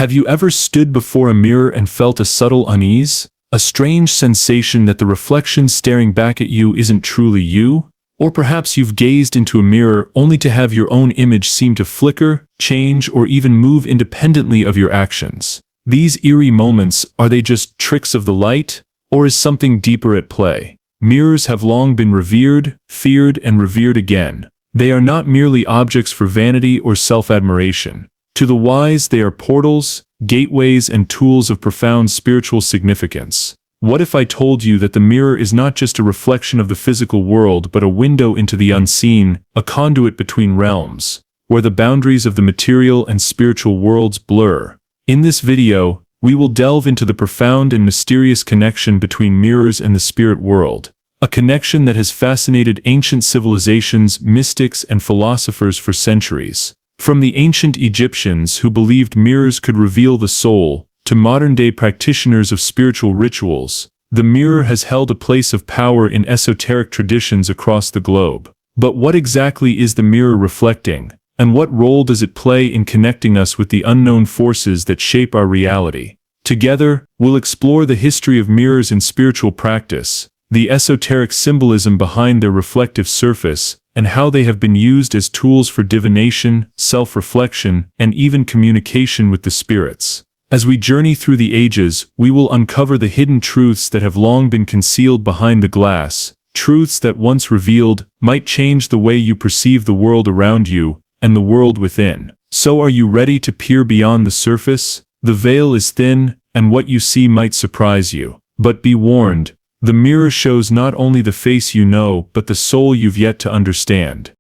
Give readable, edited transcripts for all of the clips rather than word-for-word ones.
Have you ever stood before a mirror and felt a subtle unease? A strange sensation that the reflection staring back at you isn't truly you? Or perhaps you've gazed into a mirror only to have your own image seem to flicker, change, or even move independently of your actions. These eerie moments, are they just tricks of the light? Or is something deeper at play? Mirrors have long been revered, feared, and revered again. They are not merely objects for vanity or self-admiration. To the wise, they are portals, gateways, and tools of profound spiritual significance. What if I told you that the mirror is not just a reflection of the physical world but a window into the unseen, a conduit between realms, where the boundaries of the material and spiritual worlds blur? In this video, we will delve into the profound and mysterious connection between mirrors and the spirit world, a connection that has fascinated ancient civilizations, mystics, and philosophers for centuries. From the ancient Egyptians who believed mirrors could reveal the soul, to modern-day practitioners of spiritual rituals, the mirror has held a place of power in esoteric traditions across the globe. But what exactly is the mirror reflecting, and what role does it play in connecting us with the unknown forces that shape our reality? Together, we'll explore the history of mirrors in spiritual practice, the esoteric symbolism behind their reflective surface, and how they have been used as tools for divination, self-reflection, and even communication with the spirits. As we journey through the ages, we will uncover the hidden truths that have long been concealed behind the glass, truths that once revealed, might change the way you perceive the world around you, and the world within. So are you ready to peer beyond the surface? The veil is thin, and what you see might surprise you. But be warned, the mirror shows not only the face you know, but the soul you've yet to understand.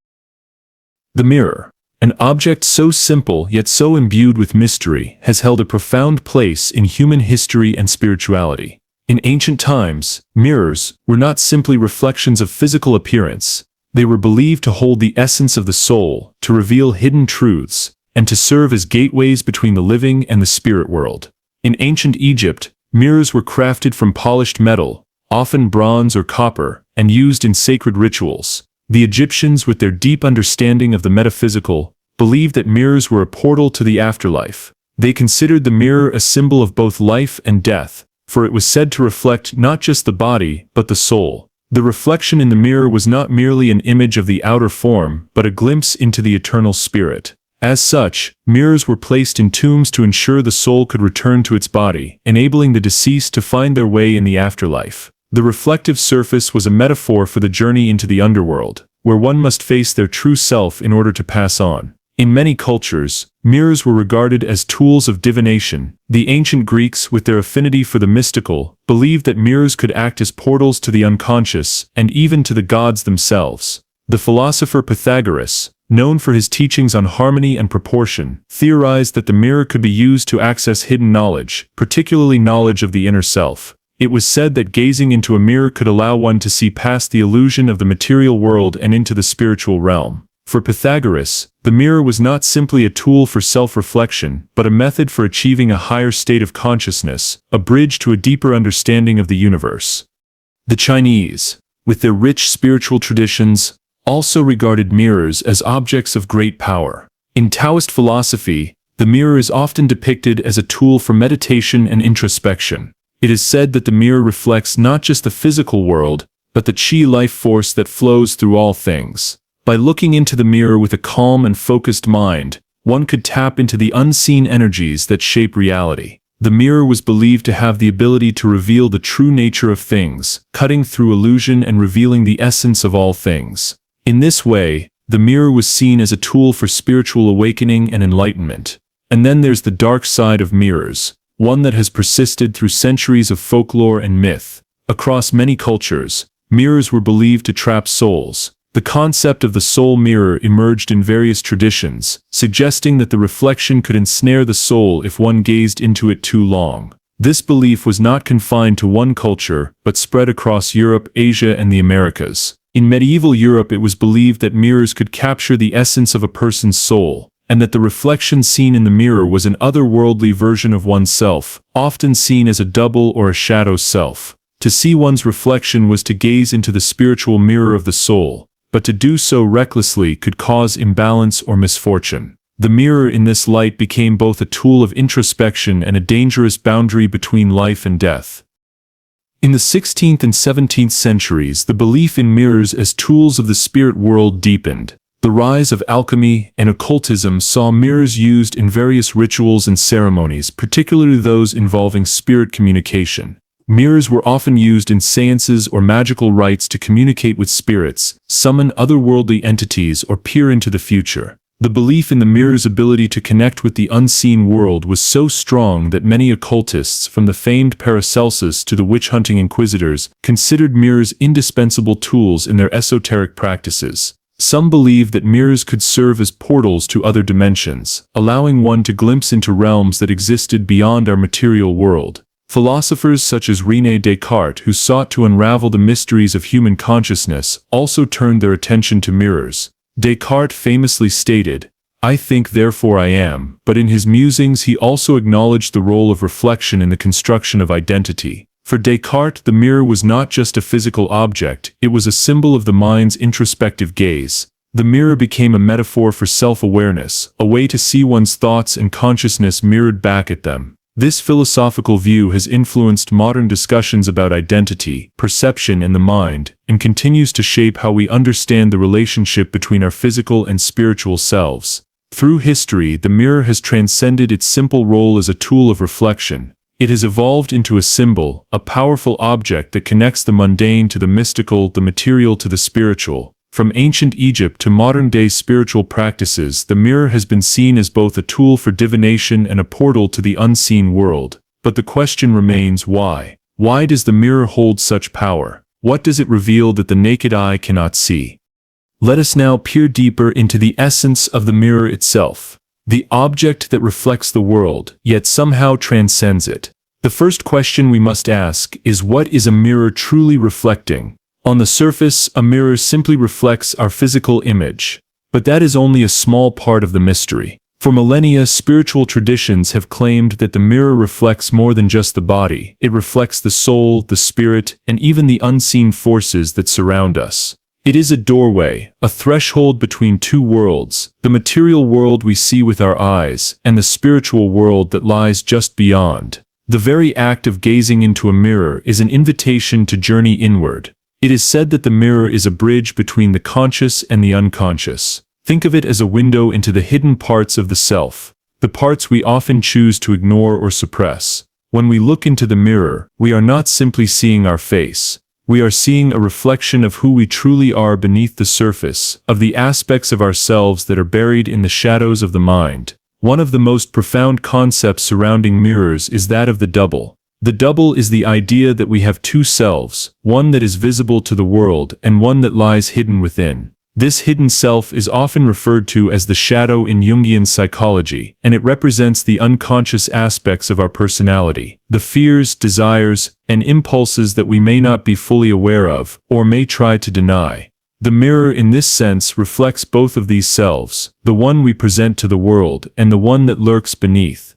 The mirror, an object so simple yet so imbued with mystery, has held a profound place in human history and spirituality. In ancient times, mirrors were not simply reflections of physical appearance. They were believed to hold the essence of the soul, to reveal hidden truths, and to serve as gateways between the living and the spirit world. In ancient Egypt, mirrors were crafted from polished metal, often bronze or copper, and used in sacred rituals. The Egyptians, with their deep understanding of the metaphysical, believed that mirrors were a portal to the afterlife. They considered the mirror a symbol of both life and death, for it was said to reflect not just the body, but the soul. The reflection in the mirror was not merely an image of the outer form, but a glimpse into the eternal spirit. As such, mirrors were placed in tombs to ensure the soul could return to its body, enabling the deceased to find their way in the afterlife. The reflective surface was a metaphor for the journey into the underworld, where one must face their true self in order to pass on. In many cultures, mirrors were regarded as tools of divination. The ancient Greeks, with their affinity for the mystical, believed that mirrors could act as portals to the unconscious, and even to the gods themselves. The philosopher Pythagoras, known for his teachings on harmony and proportion, theorized that the mirror could be used to access hidden knowledge, particularly knowledge of the inner self. It was said that gazing into a mirror could allow one to see past the illusion of the material world and into the spiritual realm. For Pythagoras, the mirror was not simply a tool for self-reflection, but a method for achieving a higher state of consciousness, a bridge to a deeper understanding of the universe. The Chinese, with their rich spiritual traditions, also regarded mirrors as objects of great power. In Taoist philosophy, the mirror is often depicted as a tool for meditation and introspection. It is said that the mirror reflects not just the physical world, but the Qi life force that flows through all things. By looking into the mirror with a calm and focused mind, one could tap into the unseen energies that shape reality. The mirror was believed to have the ability to reveal the true nature of things, cutting through illusion and revealing the essence of all things. In this way, the mirror was seen as a tool for spiritual awakening and enlightenment. And then there's the dark side of mirrors, one that has persisted through centuries of folklore and myth. Across many cultures, mirrors were believed to trap souls. The concept of the soul mirror emerged in various traditions, suggesting that the reflection could ensnare the soul if one gazed into it too long. This belief was not confined to one culture, but spread across Europe, Asia, and the Americas. In medieval Europe, it was believed that mirrors could capture the essence of a person's soul, and that the reflection seen in the mirror was an otherworldly version of oneself, often seen as a double or a shadow self. To see one's reflection was to gaze into the spiritual mirror of the soul, but to do so recklessly could cause imbalance or misfortune. The mirror in this light became both a tool of introspection and a dangerous boundary between life and death. In the 16th and 17th centuries, the belief in mirrors as tools of the spirit world deepened. The rise of alchemy and occultism saw mirrors used in various rituals and ceremonies, particularly those involving spirit communication. Mirrors were often used in seances or magical rites to communicate with spirits, summon otherworldly entities, or peer into the future. The belief in the mirror's ability to connect with the unseen world was so strong that many occultists, from the famed Paracelsus to the witch-hunting inquisitors, considered mirrors indispensable tools in their esoteric practices. Some believed that mirrors could serve as portals to other dimensions, allowing one to glimpse into realms that existed beyond our material world. Philosophers such as René Descartes, who sought to unravel the mysteries of human consciousness, also turned their attention to mirrors. Descartes famously stated, "I think, therefore I am," but in his musings he also acknowledged the role of reflection in the construction of identity. For Descartes, the mirror was not just a physical object, it was a symbol of the mind's introspective gaze. The mirror became a metaphor for self-awareness, a way to see one's thoughts and consciousness mirrored back at them. This philosophical view has influenced modern discussions about identity, perception, and the mind, and continues to shape how we understand the relationship between our physical and spiritual selves. Through history, the mirror has transcended its simple role as a tool of reflection. It has evolved into a symbol, a powerful object that connects the mundane to the mystical, the material to the spiritual. From ancient Egypt to modern-day spiritual practices, the mirror has been seen as both a tool for divination and a portal to the unseen world. But the question remains, why? Why does the mirror hold such power? What does it reveal that the naked eye cannot see? Let us now peer deeper into the essence of the mirror itself. The object that reflects the world, yet somehow transcends it. The first question we must ask is, what is a mirror truly reflecting? On the surface, a mirror simply reflects our physical image. But that is only a small part of the mystery. For millennia, spiritual traditions have claimed that the mirror reflects more than just the body. It reflects the soul, the spirit, and even the unseen forces that surround us. It is a doorway, a threshold between two worlds, the material world we see with our eyes, and the spiritual world that lies just beyond. The very act of gazing into a mirror is an invitation to journey inward. It is said that the mirror is a bridge between the conscious and the unconscious. Think of it as a window into the hidden parts of the self, the parts we often choose to ignore or suppress. When we look into the mirror, we are not simply seeing our face. We are seeing a reflection of who we truly are beneath the surface, of the aspects of ourselves that are buried in the shadows of the mind. One of the most profound concepts surrounding mirrors is that of the double. The double is the idea that we have two selves, one that is visible to the world and one that lies hidden within. This hidden self is often referred to as the shadow in Jungian psychology, and it represents the unconscious aspects of our personality, the fears, desires, and impulses that we may not be fully aware of, or may try to deny. The mirror in this sense reflects both of these selves, the one we present to the world and the one that lurks beneath.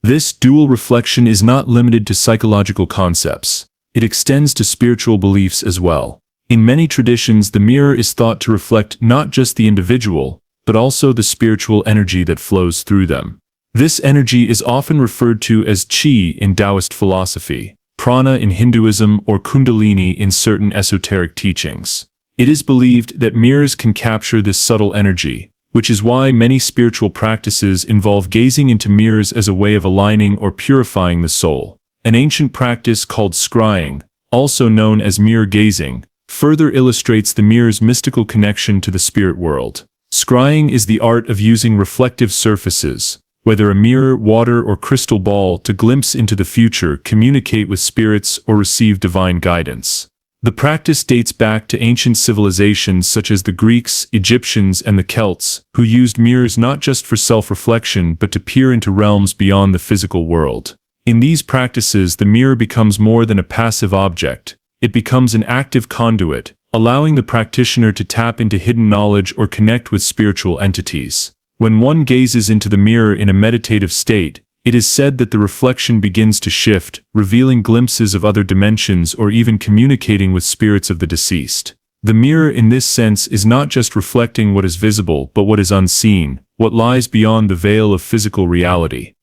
This dual reflection is not limited to psychological concepts. It extends to spiritual beliefs as well. In many traditions, the mirror is thought to reflect not just the individual, but also the spiritual energy that flows through them. This energy is often referred to as qi in Taoist philosophy, prana in Hinduism, or kundalini in certain esoteric teachings. It is believed that mirrors can capture this subtle energy, which is why many spiritual practices involve gazing into mirrors as a way of aligning or purifying the soul. An ancient practice called scrying, also known as mirror gazing, further illustrates the mirror's mystical connection to the spirit world. Scrying is the art of using reflective surfaces, whether a mirror, water, or crystal ball, to glimpse into the future, communicate with spirits, or receive divine guidance. The practice dates back to ancient civilizations such as the Greeks, Egyptians, and the Celts, who used mirrors not just for self-reflection but to peer into realms beyond the physical world. In these practices, the mirror becomes more than a passive object. It becomes an active conduit, allowing the practitioner to tap into hidden knowledge or connect with spiritual entities. When one gazes into the mirror in a meditative state, it is said that the reflection begins to shift, revealing glimpses of other dimensions or even communicating with spirits of the deceased. The mirror in this sense is not just reflecting what is visible but what is unseen, what lies beyond the veil of physical reality.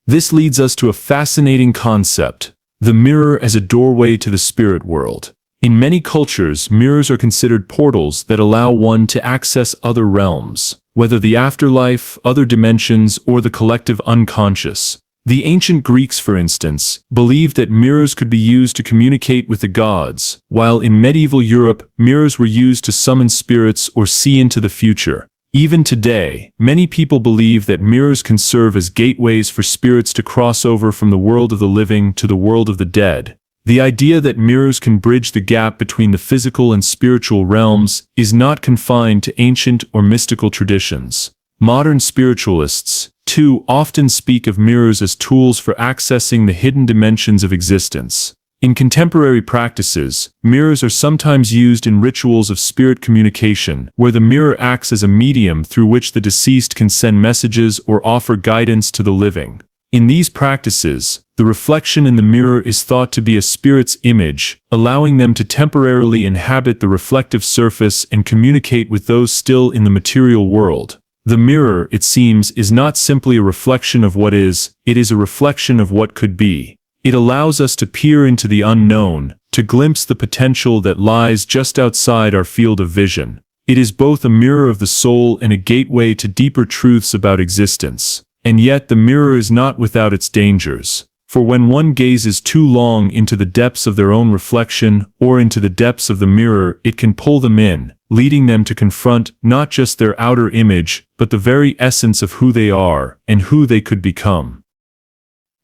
This leads us to a fascinating concept: the mirror as a doorway to the spirit world. In many cultures, mirrors are considered portals that allow one to access other realms, whether the afterlife, other dimensions, or the collective unconscious. The ancient Greeks, for instance, believed that mirrors could be used to communicate with the gods, while in medieval Europe, mirrors were used to summon spirits or see into the future. Even today, many people believe that mirrors can serve as gateways for spirits to cross over from the world of the living to the world of the dead. The idea that mirrors can bridge the gap between the physical and spiritual realms is not confined to ancient or mystical traditions. Modern spiritualists, too, often speak of mirrors as tools for accessing the hidden dimensions of existence. In contemporary practices, mirrors are sometimes used in rituals of spirit communication, where the mirror acts as a medium through which the deceased can send messages or offer guidance to the living. In these practices, the reflection in the mirror is thought to be a spirit's image, allowing them to temporarily inhabit the reflective surface and communicate with those still in the material world. The mirror, it seems, is not simply a reflection of what is, it is a reflection of what could be. It allows us to peer into the unknown, to glimpse the potential that lies just outside our field of vision. It is both a mirror of the soul and a gateway to deeper truths about existence. And yet the mirror is not without its dangers. For when one gazes too long into the depths of their own reflection or into the depths of the mirror, it can pull them in, leading them to confront not just their outer image, but the very essence of who they are and who they could become.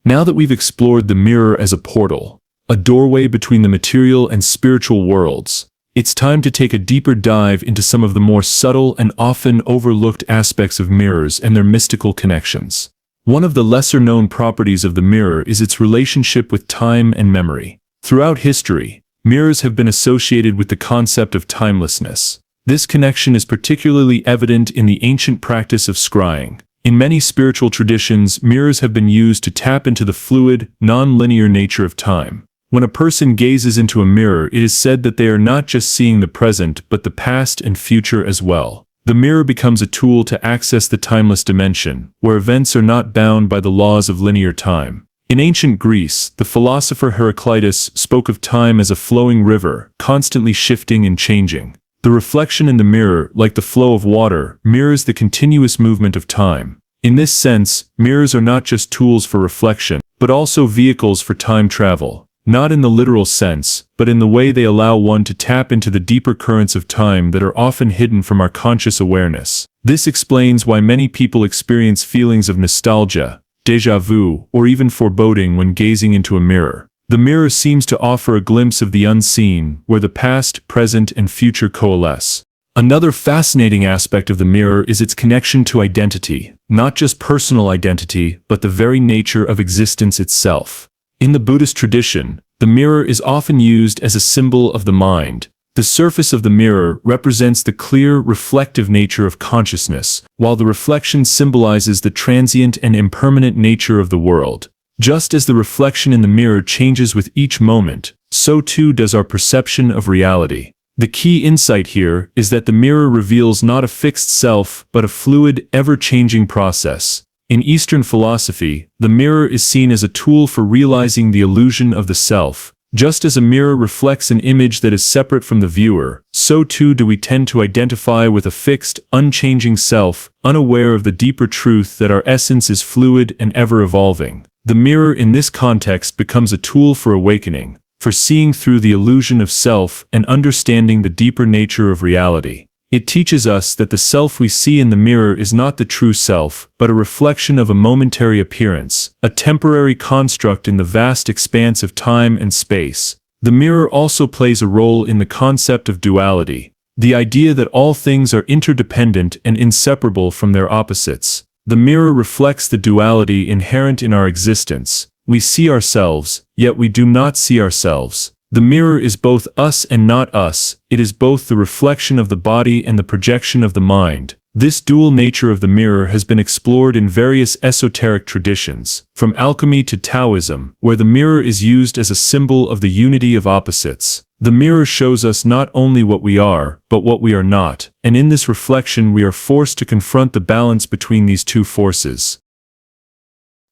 Now that we've explored the mirror as a portal, a doorway between the material and spiritual worlds, it's time to take a deeper dive into some of the more subtle and often overlooked aspects of mirrors and their mystical connections. One of the lesser-known properties of the mirror is its relationship with time and memory. Throughout history, mirrors have been associated with the concept of timelessness. This connection is particularly evident in the ancient practice of scrying. In many spiritual traditions, mirrors have been used to tap into the fluid, non-linear nature of time. When a person gazes into a mirror, it is said that they are not just seeing the present, but the past and future as well. The mirror becomes a tool to access the timeless dimension, where events are not bound by the laws of linear time. In ancient Greece, the philosopher Heraclitus spoke of time as a flowing river, constantly shifting and changing. The reflection in the mirror, like the flow of water, mirrors the continuous movement of time. In this sense, mirrors are not just tools for reflection, but also vehicles for time travel. Not in the literal sense, but in the way they allow one to tap into the deeper currents of time that are often hidden from our conscious awareness. This explains why many people experience feelings of nostalgia, déjà vu, or even foreboding when gazing into a mirror. The mirror seems to offer a glimpse of the unseen, where the past, present, and future coalesce. Another fascinating aspect of the mirror is its connection to identity, not just personal identity, but the very nature of existence itself. In the Buddhist tradition, the mirror is often used as a symbol of the mind. The surface of the mirror represents the clear, reflective nature of consciousness, while the reflection symbolizes the transient and impermanent nature of the world. Just as the reflection in the mirror changes with each moment, so too does our perception of reality. The key insight here is that the mirror reveals not a fixed self, but a fluid, ever-changing process. In Eastern philosophy, the mirror is seen as a tool for realizing the illusion of the self. Just as a mirror reflects an image that is separate from the viewer, so too do we tend to identify with a fixed, unchanging self, unaware of the deeper truth that our essence is fluid and ever-evolving. The mirror in this context becomes a tool for awakening, for seeing through the illusion of self and understanding the deeper nature of reality. It teaches us that the self we see in the mirror is not the true self, but a reflection of a momentary appearance, a temporary construct in the vast expanse of time and space. The mirror also plays a role in the concept of duality, the idea that all things are interdependent and inseparable from their opposites. The mirror reflects the duality inherent in our existence. We see ourselves, yet we do not see ourselves. The mirror is both us and not us. It is both the reflection of the body and the projection of the mind. This dual nature of the mirror has been explored in various esoteric traditions, from alchemy to Taoism, where the mirror is used as a symbol of the unity of opposites. The mirror shows us not only what we are, but what we are not, and in this reflection we are forced to confront the balance between these two forces.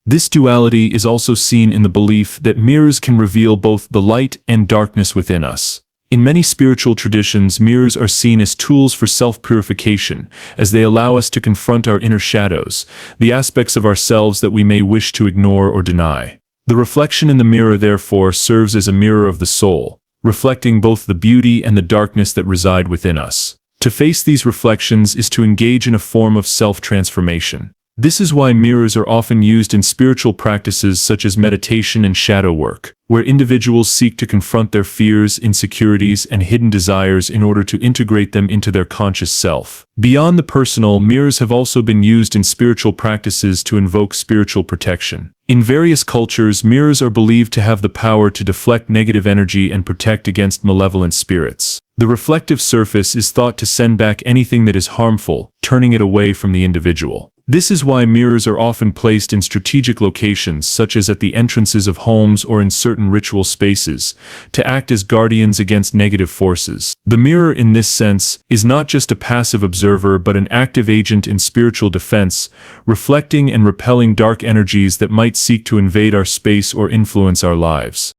This duality is also seen in the belief that mirrors can reveal both the light and darkness within us. In many spiritual traditions, mirrors are seen as tools for self-purification, as they allow us to confront our inner shadows, the aspects of ourselves that we may wish to ignore or deny. The reflection in the mirror, therefore, serves as a mirror of the soul, reflecting both the beauty and the darkness that reside within us. To face these reflections is to engage in a form of self-transformation. This is why mirrors are often used in spiritual practices such as meditation and shadow work, where individuals seek to confront their fears, insecurities, and hidden desires in order to integrate them into their conscious self. Beyond the personal, mirrors have also been used in spiritual practices to invoke spiritual protection. In various cultures, mirrors are believed to have the power to deflect negative energy and protect against malevolent spirits. The reflective surface is thought to send back anything that is harmful, turning it away from the individual. This is why mirrors are often placed in strategic locations such as at the entrances of homes or in certain ritual spaces, to act as guardians against negative forces. The mirror in this sense is not just a passive observer but an active agent in spiritual defense, reflecting and repelling dark energies that might seek to invade our space or influence our lives.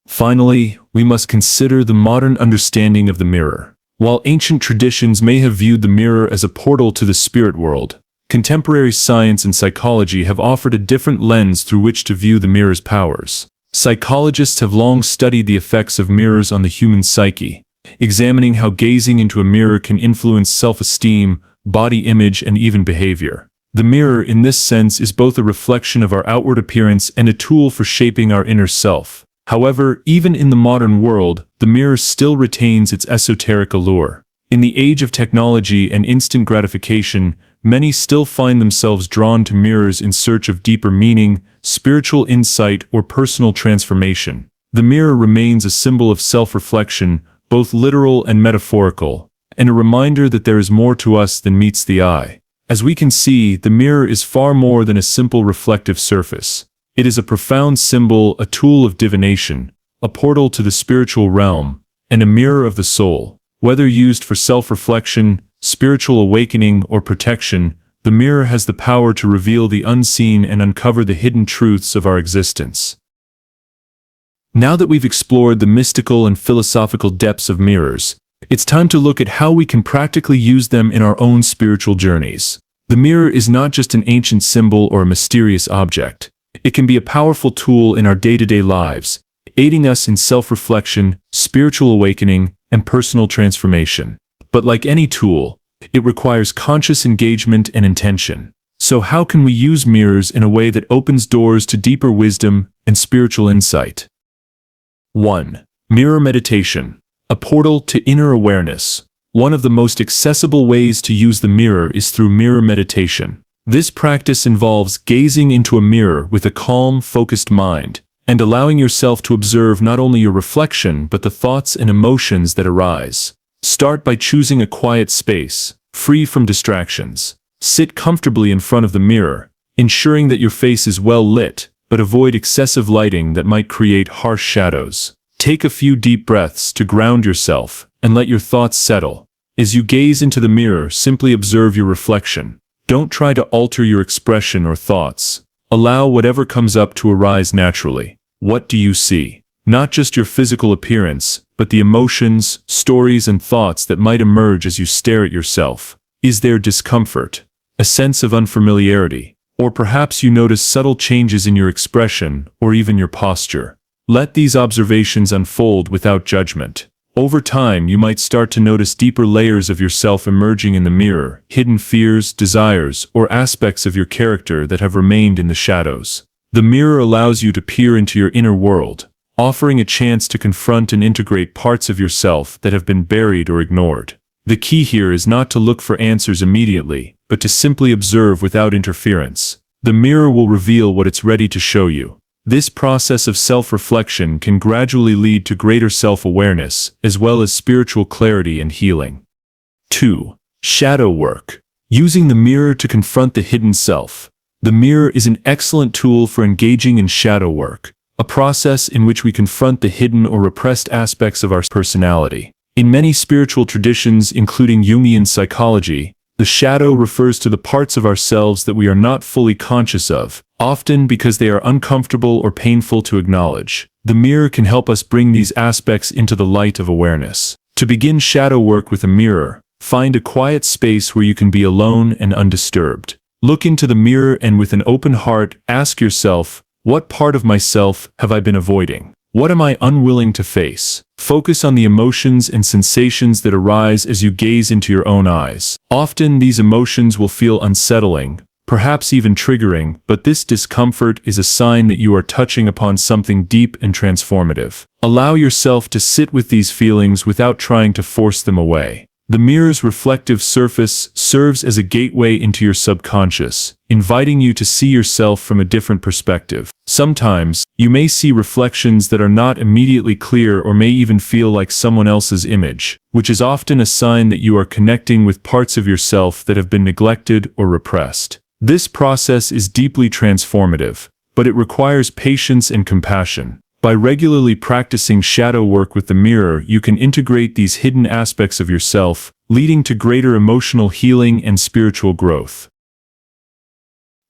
Finally, we must consider the modern understanding of the mirror. While ancient traditions may have viewed the mirror as a portal to the spirit world, contemporary science and psychology have offered a different lens through which to view the mirror's powers. Psychologists have long studied the effects of mirrors on the human psyche, examining how gazing into a mirror can influence self-esteem, body image, and even behavior. The mirror, in this sense, is both a reflection of our outward appearance and a tool for shaping our inner self. However, even in the modern world, the mirror still retains its esoteric allure. In the age of technology and instant gratification, many still find themselves drawn to mirrors in search of deeper meaning, spiritual insight, or personal transformation. The mirror remains a symbol of self-reflection, both literal and metaphorical, and a reminder that there is more to us than meets the eye. As we can see, the mirror is far more than a simple reflective surface. It is a profound symbol, a tool of divination, a portal to the spiritual realm, and a mirror of the soul. Whether used for self-reflection, spiritual awakening, or protection, the mirror has the power to reveal the unseen and uncover the hidden truths of our existence. Now that we've explored the mystical and philosophical depths of mirrors, it's time to look at how we can practically use them in our own spiritual journeys. The mirror is not just an ancient symbol or a mysterious object. It can be a powerful tool in our day-to-day lives, aiding us in self-reflection, spiritual awakening, and personal transformation. But like any tool, it requires conscious engagement and intention. So how can we use mirrors in a way that opens doors to deeper wisdom and spiritual insight? 1. Mirror meditation, a portal to inner awareness. One of the most accessible ways to use the mirror is through mirror meditation. This practice involves gazing into a mirror with a calm, focused mind, and allowing yourself to observe not only your reflection but the thoughts and emotions that arise. Start by choosing a quiet space, free from distractions. Sit comfortably in front of the mirror, ensuring that your face is well lit, but avoid excessive lighting that might create harsh shadows. Take a few deep breaths to ground yourself, and let your thoughts settle. As you gaze into the mirror, simply observe your reflection. Don't try to alter your expression or thoughts. Allow whatever comes up to arise naturally. What do you see? Not just your physical appearance, but the emotions, stories, and thoughts that might emerge as you stare at yourself. Is there discomfort? A sense of unfamiliarity? Or perhaps you notice subtle changes in your expression or even your posture. Let these observations unfold without judgment. Over time, you might start to notice deeper layers of yourself emerging in the mirror, hidden fears, desires, or aspects of your character that have remained in the shadows. The mirror allows you to peer into your inner world, offering a chance to confront and integrate parts of yourself that have been buried or ignored. The key here is not to look for answers immediately, but to simply observe without interference. The mirror will reveal what it's ready to show you. This process of self-reflection can gradually lead to greater self-awareness, as well as spiritual clarity and healing. 2. Shadow work. Using the mirror to confront the hidden self. The mirror is an excellent tool for engaging in shadow work, a process in which we confront the hidden or repressed aspects of our personality. In many spiritual traditions, including Jungian psychology, the shadow refers to the parts of ourselves that we are not fully conscious of, often because they are uncomfortable or painful to acknowledge. The mirror can help us bring these aspects into the light of awareness. To begin shadow work with a mirror, find a quiet space where you can be alone and undisturbed. Look into the mirror and with an open heart, ask yourself, what part of myself have I been avoiding? What am I unwilling to face? Focus on the emotions and sensations that arise as you gaze into your own eyes. Often these emotions will feel unsettling, perhaps even triggering, but this discomfort is a sign that you are touching upon something deep and transformative. Allow yourself to sit with these feelings without trying to force them away. The mirror's reflective surface serves as a gateway into your subconscious, inviting you to see yourself from a different perspective. Sometimes, you may see reflections that are not immediately clear or may even feel like someone else's image, which is often a sign that you are connecting with parts of yourself that have been neglected or repressed. This process is deeply transformative, but it requires patience and compassion. By regularly practicing shadow work with the mirror, you can integrate these hidden aspects of yourself, leading to greater emotional healing and spiritual growth.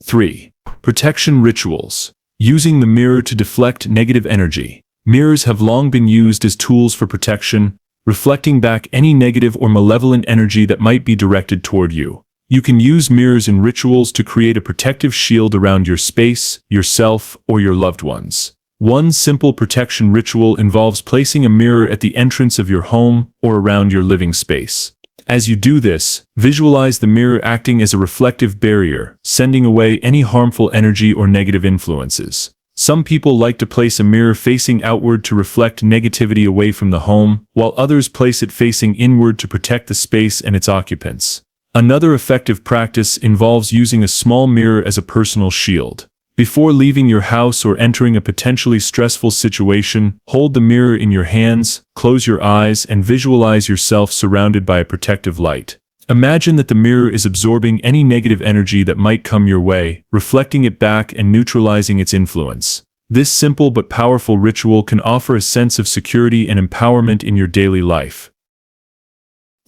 3. Protection rituals. Using the mirror to deflect negative energy. Mirrors have long been used as tools for protection, reflecting back any negative or malevolent energy that might be directed toward you. You can use mirrors in rituals to create a protective shield around your space, yourself, or your loved ones. One simple protection ritual involves placing a mirror at the entrance of your home or around your living space. As you do this, visualize the mirror acting as a reflective barrier, sending away any harmful energy or negative influences. Some people like to place a mirror facing outward to reflect negativity away from the home, while others place it facing inward to protect the space and its occupants. Another effective practice involves using a small mirror as a personal shield. Before leaving your house or entering a potentially stressful situation, hold the mirror in your hands, close your eyes, and visualize yourself surrounded by a protective light. Imagine that the mirror is absorbing any negative energy that might come your way, reflecting it back and neutralizing its influence. This simple but powerful ritual can offer a sense of security and empowerment in your daily life.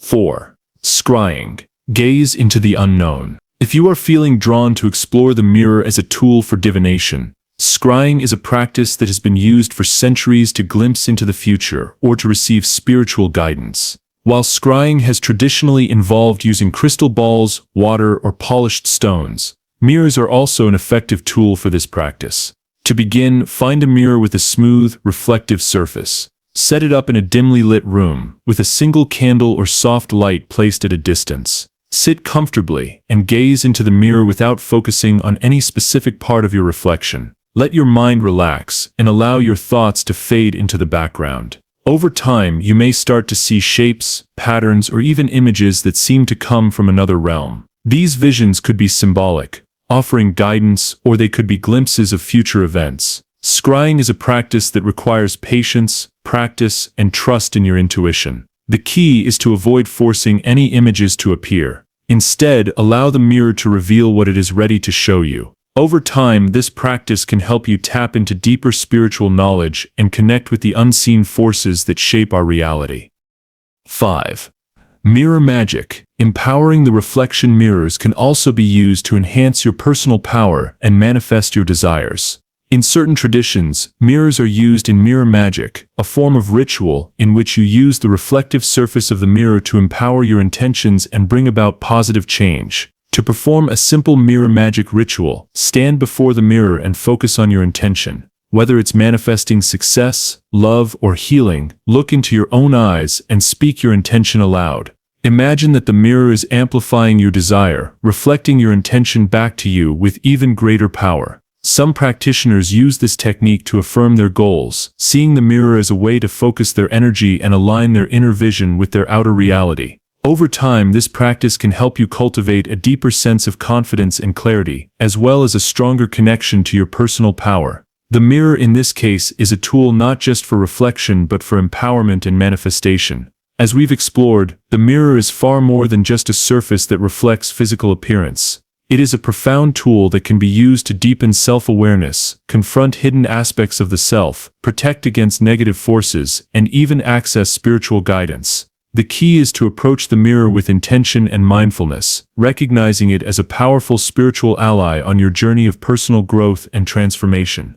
4. Scrying. Gaze into the unknown. If you are feeling drawn to explore the mirror as a tool for divination, scrying is a practice that has been used for centuries to glimpse into the future or to receive spiritual guidance. While scrying has traditionally involved using crystal balls, water, or polished stones, mirrors are also an effective tool for this practice. To begin, find a mirror with a smooth, reflective surface. Set it up in a dimly lit room, with a single candle or soft light placed at a distance. Sit comfortably and gaze into the mirror without focusing on any specific part of your reflection. Let your mind relax and allow your thoughts to fade into the background. Over time, you may start to see shapes, patterns, or even images that seem to come from another realm. These visions could be symbolic, offering guidance, or they could be glimpses of future events. Scrying is a practice that requires patience, practice, and trust in your intuition. The key is to avoid forcing any images to appear. Instead, allow the mirror to reveal what it is ready to show you. Over time, this practice can help you tap into deeper spiritual knowledge and connect with the unseen forces that shape our reality. 5. Mirror magic. Empowering the reflection mirrors can also be used to enhance your personal power and manifest your desires. In certain traditions, mirrors are used in mirror magic, a form of ritual in which you use the reflective surface of the mirror to empower your intentions and bring about positive change. To perform a simple mirror magic ritual, stand before the mirror and focus on your intention. Whether it's manifesting success, love, or healing, look into your own eyes and speak your intention aloud. Imagine that the mirror is amplifying your desire, reflecting your intention back to you with even greater power. Some practitioners use this technique to affirm their goals, seeing the mirror as a way to focus their energy and align their inner vision with their outer reality. Over time, this practice can help you cultivate a deeper sense of confidence and clarity, as well as a stronger connection to your personal power. The mirror in this case is a tool not just for reflection but for empowerment and manifestation. As we've explored, the mirror is far more than just a surface that reflects physical appearance. It is a profound tool that can be used to deepen self-awareness, confront hidden aspects of the self, protect against negative forces, and even access spiritual guidance. The key is to approach the mirror with intention and mindfulness, recognizing it as a powerful spiritual ally on your journey of personal growth and transformation.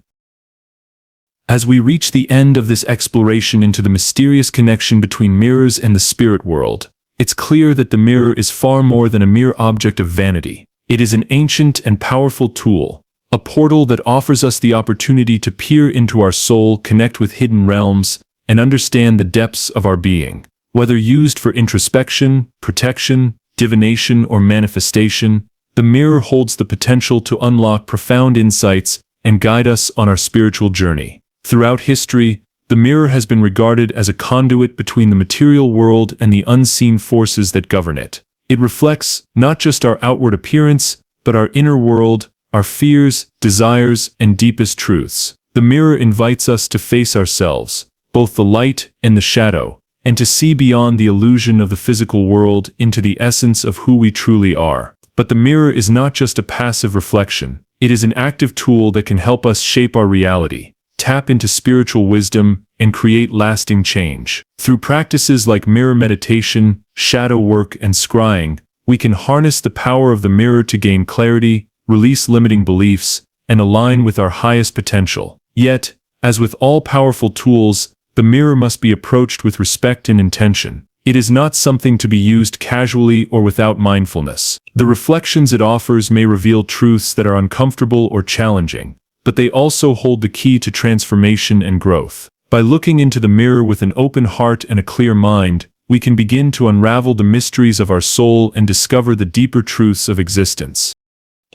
As we reach the end of this exploration into the mysterious connection between mirrors and the spirit world, it's clear that the mirror is far more than a mere object of vanity. It is an ancient and powerful tool, a portal that offers us the opportunity to peer into our soul, connect with hidden realms, and understand the depths of our being. Whether used for introspection, protection, divination, or manifestation, the mirror holds the potential to unlock profound insights and guide us on our spiritual journey. Throughout history, the mirror has been regarded as a conduit between the material world and the unseen forces that govern it. It reflects not just our outward appearance, but our inner world, our fears, desires, and deepest truths. The mirror invites us to face ourselves, both the light and the shadow, and to see beyond the illusion of the physical world into the essence of who we truly are. But the mirror is not just a passive reflection. It is an active tool that can help us shape our reality, tap into spiritual wisdom, and create lasting change. Through practices like mirror meditation, shadow work, and scrying, we can harness the power of the mirror to gain clarity, release limiting beliefs, and align with our highest potential. Yet, as with all powerful tools, the mirror must be approached with respect and intention. It is not something to be used casually or without mindfulness. The reflections it offers may reveal truths that are uncomfortable or challenging, but they also hold the key to transformation and growth. By looking into the mirror with an open heart and a clear mind, we can begin to unravel the mysteries of our soul and discover the deeper truths of existence.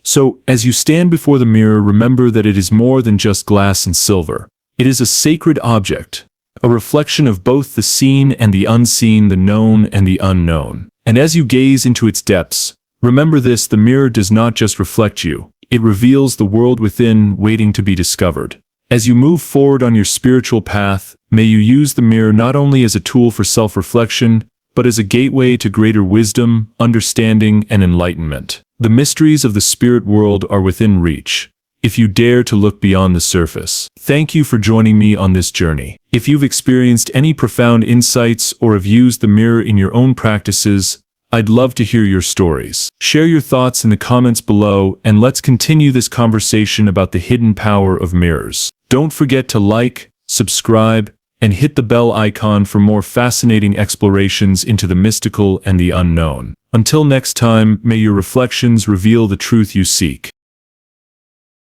So, as you stand before the mirror, remember that it is more than just glass and silver. It is a sacred object, a reflection of both the seen and the unseen, the known and the unknown. And as you gaze into its depths, remember this: the mirror does not just reflect you, it reveals the world within, waiting to be discovered. As you move forward on your spiritual path, may you use the mirror not only as a tool for self-reflection, but as a gateway to greater wisdom, understanding, and enlightenment. The mysteries of the spirit world are within reach, if you dare to look beyond the surface. Thank you for joining me on this journey. If you've experienced any profound insights or have used the mirror in your own practices, I'd love to hear your stories. Share your thoughts in the comments below, and let's continue this conversation about the hidden power of mirrors. Don't forget to like, subscribe, and hit the bell icon for more fascinating explorations into the mystical and the unknown. Until next time, may your reflections reveal the truth you seek.